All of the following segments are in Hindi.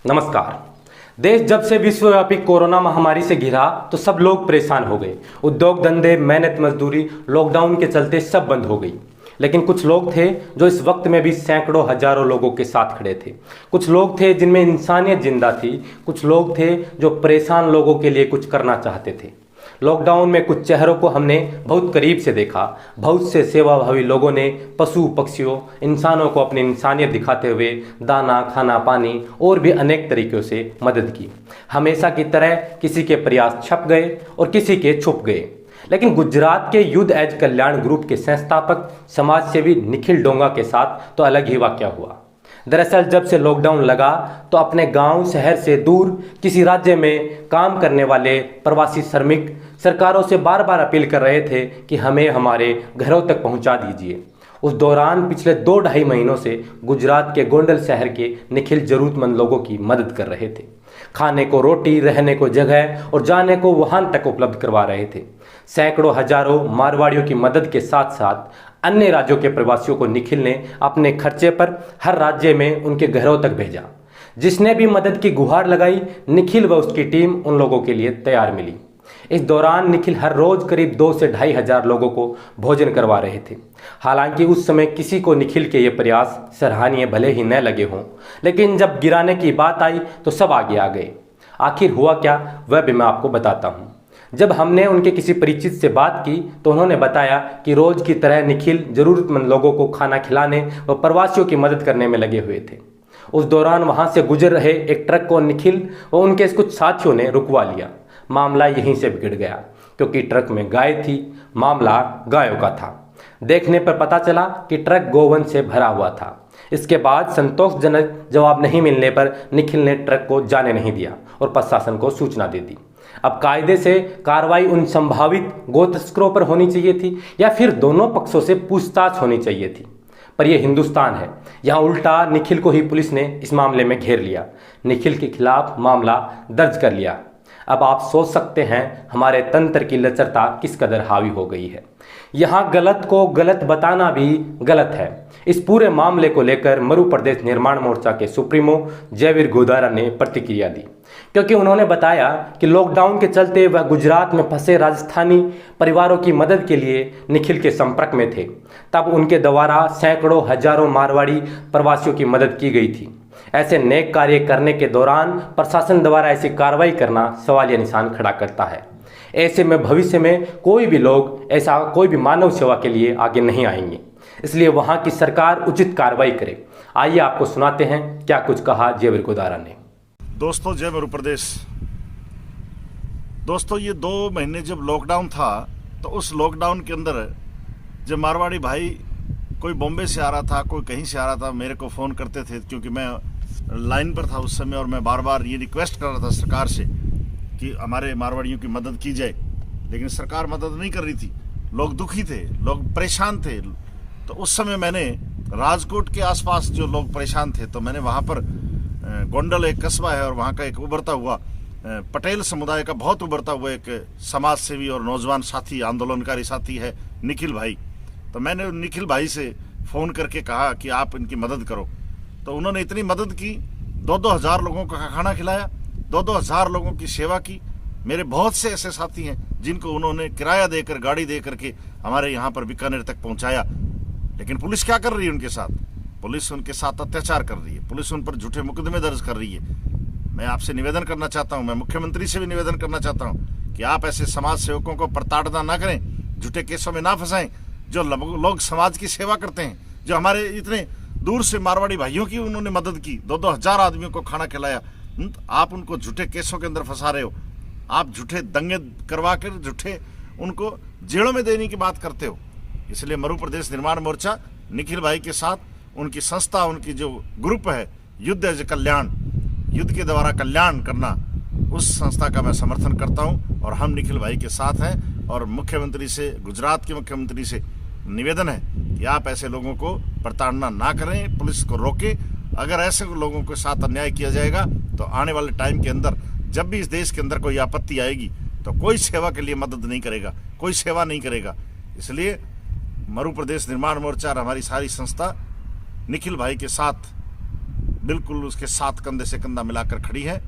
नमस्कार। देश जब से विश्वव्यापी कोरोना महामारी से घिरा तो सब लोग परेशान हो गए। उद्योग धंधे, मेहनत मजदूरी, लॉकडाउन के चलते सब बंद हो गई। लेकिन कुछ लोग थे जो इस वक्त में भी सैकड़ों हजारों लोगों के साथ खड़े थे। कुछ लोग थे जिनमें इंसानियत जिंदा थी। कुछ लोग थे जो परेशान लोगों के लिए कुछ करना चाहते थे। लॉकडाउन में कुछ चेहरों को हमने बहुत करीब से देखा। बहुत से सेवाभावी लोगों ने पशु पक्षियों, इंसानों को अपनी इंसानियत दिखाते हुए दाना, खाना, पानी और भी अनेक तरीक़ों से मदद की। हमेशा की तरह किसी के प्रयास छप गए और किसी के छुप गए। लेकिन गुजरात के युद्ध एज कल्याण ग्रुप के संस्थापक समाजसेवी निखिल डोंगा के साथ तो अलग ही वाकया हुआ। दरअसल जब से लॉकडाउन लगा तो अपने गांव शहर से दूर किसी राज्य में काम करने वाले प्रवासी श्रमिक सरकारों से बार बार अपील कर रहे थे कि हमें हमारे घरों तक पहुंचा दीजिए। उस दौरान पिछले 2-2.5 महीनों से गुजरात के गोंडल शहर के निखिल जरूरतमंद लोगों की मदद कर रहे थे। खाने को रोटी, रहने को जगह और जाने को वाहन तक उपलब्ध करवा रहे थे। सैकड़ों हजारों मारवाड़ियों की मदद के साथ साथ अन्य राज्यों के प्रवासियों को निखिल ने अपने खर्चे पर हर राज्य में उनके घरों तक भेजा। जिसने भी मदद की गुहार लगाई, निखिल व उसकी टीम उन लोगों के लिए तैयार मिली। इस दौरान निखिल हर रोज करीब 2 से 2.5 हजार लोगों को भोजन करवा रहे थे। हालांकि उस समय किसी को निखिल के ये प्रयास सराहनीय भले ही न लगे हों, लेकिन जब गिराने की बात आई तो सब आगे आ गए। आखिर हुआ क्या, वह भी मैं आपको बताता हूँ। जब हमने उनके किसी परिचित से बात की तो उन्होंने बताया कि रोज की तरह निखिल जरूरतमंद लोगों को खाना खिलाने व प्रवासियों की मदद करने में लगे हुए थे। उस दौरान वहां से गुजर रहे एक ट्रक को निखिल व उनके कुछ साथियों ने रुकवा लिया। मामला यहीं से बिगड़ गया, क्योंकि ट्रक में गाय थी। मामला गायों का था। देखने पर पता चला कि ट्रक गोवंश से भरा हुआ था। इसके बाद संतोषजनक जवाब नहीं मिलने पर निखिल ने ट्रक को जाने नहीं दिया और प्रशासन को सूचना दे दी। अब कायदे से कार्रवाई उन संभावित गो तस्करों पर होनी चाहिए थी या फिर दोनों पक्षों से पूछताछ होनी चाहिए थी। पर यह हिंदुस्तान है, यहाँ उल्टा निखिल को ही पुलिस ने इस मामले में घेर लिया। निखिल के खिलाफ मामला दर्ज कर लिया। अब आप सोच सकते हैं हमारे तंत्र की लचरता किस कदर हावी हो गई है। यहाँ गलत को गलत बताना भी गलत है। इस पूरे मामले को लेकर मरु प्रदेश निर्माण मोर्चा के सुप्रीमो जयवीर गोदारा ने प्रतिक्रिया दी, क्योंकि उन्होंने बताया कि लॉकडाउन के चलते वह गुजरात में फंसे राजस्थानी परिवारों की मदद के लिए निखिल के संपर्क में थे। तब उनके द्वारा सैकड़ों हजारों मारवाड़ी प्रवासियों की मदद की गई थी। ऐसे नेक कार्य करने के दौरान प्रशासन द्वारा ऐसी कार्रवाई करना सवालिया निशान खड़ा करता है। ऐसे में भविष्य में कोई भी लोग ऐसा कोई भी मानव सेवा के लिए आगे नहीं आएंगे। इसलिए वहां की सरकार उचित कार्रवाई करे। आइए आपको सुनाते हैं क्या कुछ कहा जयवीर गोदारा ने। दोस्तों, जय मरु प्रदेश। दोस्तों, ये 2 महीने जब लॉकडाउन था तो उस लॉकडाउन के अंदर जब मारवाड़ी भाई कोई बॉम्बे से आ रहा था, कोई कहीं से आ रहा था, मेरे को फ़ोन करते थे, क्योंकि मैं लाइन पर था उस समय और मैं बार बार ये रिक्वेस्ट कर रहा था सरकार से कि हमारे मारवाड़ियों की मदद की जाए। लेकिन सरकार मदद नहीं कर रही थी। लोग दुखी थे, लोग परेशान थे। तो उस समय मैंने राजकोट के आसपास जो लोग परेशान थे, तो मैंने वहाँ पर गोंडल एक कस्बा है और वहाँ का एक उभरता हुआ पटेल समुदाय का बहुत उभरता हुआ एक समाज सेवी और नौजवान साथी, आंदोलनकारी साथी है निखिल भाई। तो मैंने निखिल भाई से फ़ोन करके कहा कि आप इनकी मदद करो। तो उन्होंने इतनी मदद की, 2-2 हज़ार लोगों का खाना खिलाया, 2-2 हज़ार लोगों की सेवा की। मेरे बहुत से ऐसे साथी हैं जिनको उन्होंने किराया देकर, गाड़ी दे करके हमारे यहाँ पर बीकानेर तक पहुँचाया। लेकिन पुलिस क्या कर रही है उनके साथ? पुलिस उनके साथ अत्याचार कर रही है। पुलिस उन पर झूठे मुकदमे दर्ज कर रही है। मैं आपसे निवेदन करना चाहता हूँ, मैं मुख्यमंत्री से भी निवेदन करना चाहता हूँ कि आप ऐसे समाज सेवकों को प्रताड़ना ना करें, झूठे केसों में ना फंसाएं। जो लोग समाज की सेवा करते हैं, जो हमारे इतने दूर से मारवाड़ी भाइयों की उन्होंने मदद की, 2-2 हज़ार आदमियों को खाना खिलाया, आप उनको झूठे केसों के अंदर फंसा रहे हो। आप झूठे दंगे करवा कर झूठे उनको जेलों में देने की बात करते हो। इसलिए मरु प्रदेश निर्माण मोर्चा निखिल भाई के साथ, उनकी संस्था, उनकी जो ग्रुप है युद्ध एज कल्याण, युद्ध के द्वारा कल्याण करना, उस संस्था का मैं समर्थन करता हूं और हम निखिल भाई के साथ हैं। और मुख्यमंत्री से, गुजरात के मुख्यमंत्री से निवेदन है कि आप ऐसे लोगों को प्रताड़ना ना करें, पुलिस को रोकें। अगर ऐसे लोगों के साथ अन्याय किया जाएगा तो आने वाले टाइम के अंदर जब भी इस देश के अंदर कोई आपत्ति आएगी तो कोई सेवा के लिए मदद नहीं करेगा, कोई सेवा नहीं करेगा। इसलिए मरु प्रदेश निर्माण मोर्चा और हमारी सारी संस्था निखिल भाई के साथ बिल्कुल उसके साथ कंधे से कंधा मिलाकर खड़ी है।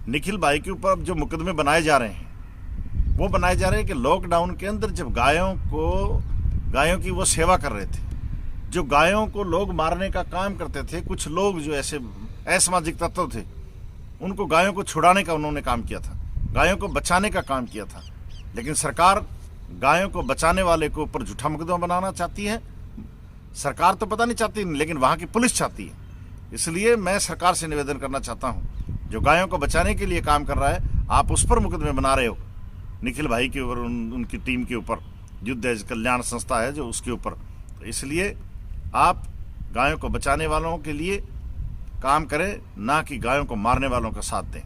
निखिल भाई के ऊपर जो मुकदमे बनाए जा रहे हैं वो बनाए जा रहे हैं कि लॉकडाउन के अंदर जब गायों की वो सेवा कर रहे थे, जो गायों को लोग मारने का काम करते थे, कुछ लोग जो ऐसे असामाजिक तत्व थे उनको गायों को छुड़ाने का उन्होंने काम किया था, गायों को बचाने का काम किया था। लेकिन सरकार गायों को बचाने वाले के ऊपर झूठा मुकदमा बनाना चाहती है। सरकार तो पता नहीं चाहती, लेकिन वहां की पुलिस चाहती है। इसलिए मैं सरकार से निवेदन करना चाहता हूं, जो गायों को बचाने के लिए काम कर रहा है, आप उस पर मुकदमे बना रहे हो, निखिल भाई के ऊपर, उनकी टीम के ऊपर, युद्ध कल्याण संस्था है जो उसके ऊपर। तो इसलिए आप गायों को बचाने वालों के लिए काम करें, ना कि गायों को मारने वालों का साथ दें।